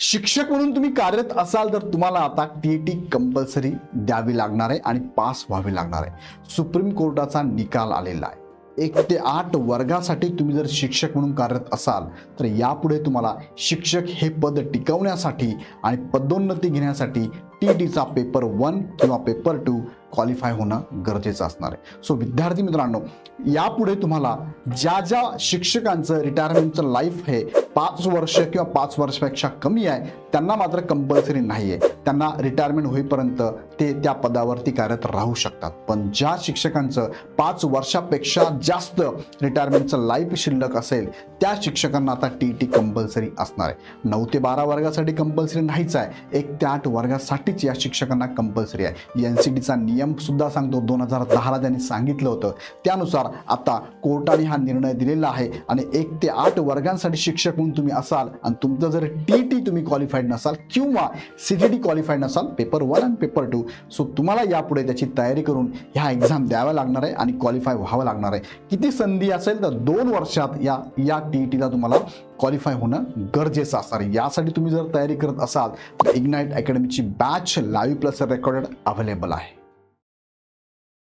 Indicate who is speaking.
Speaker 1: शिक्षक म्हणून तुम्ही कार्यरत असाल तर तुम्हाला आता टीईटी कंपल्सरी द्यावी लागणार आहे आणि पास व्हावे लागणार आहे। सुप्रीम कोर्टाचा निकाल आलेला आहे। 1 ते 8 वर्गासाठी तुम्ही जर शिक्षक म्हणून कार्यरत असाल तर यापुढे तुम्हाला शिक्षक हे पद टिकवण्यासाठी आणि पदोन्नती घेण्यासाठी टीईटीचा पेपर 1 किंवा पेपर 2 क्वालिफाय होणं गरजेचं असणार आहे। सो विद्यार्थी मित्रांनो, यापुढे तुम्हाला ज्या शिक्षकांचं रिटायरमेंटचं लाईफ हे 5 वर्ष किंवा 5 वर्षापेक्षा कमी आहे त्यांना मात्र कंपल्सरी नाही आहे। त्यांना रिटायरमेंट होईपर्यंत ते त्या पदावरती कार्यरत राहू शकतात। पण ज्या शिक्षकांचं 5 वर्षापेक्षा जास्त रिटायरमेंटचं लाईफ शिल्लक असेल त्या शिक्षकांना आता टीईटी कंपल्सरी असणार आहे। 9 ते 12 वर्गासाठी कंपल्सरी नाहीच आहे, 1 ते 8 वर्गासाठीच या शिक्षकांना कंपल्सरी आहे। एनसीटीचा नियम सुद्धा सांगतो, 2010ला त्यांनी सांगितलं होतं, त्यानुसार आता कोर्टाने हा निर्णय दिलेला आहे आणि 1 ते 8 वर्गांसाठी शिक्षक म्हणून तुम्ही असाल आणि तुमचं जर टीईटी तुम्ही क्वालिफाईड नसाल किंवा सीटीटी क्वालिफाईड नसाल, पेपर 1 आणि पेपर 2, सो तुम्हाला यापुढे त्याची तयारी करून ह्या एक्झाम द्याव्या लागणार आहे आणि क्वालिफाय व्हावं लागणार आहे। किती संधी असेल तर 2 वर्षात या टीईटीला तुम्हाला क्वालिफाय होणं गरजेचं असणार आहे। यासाठी तुम्ही जर तयारी करत असाल तर इग्नाइट अकॅडमीची batch live plus recorded available आहे।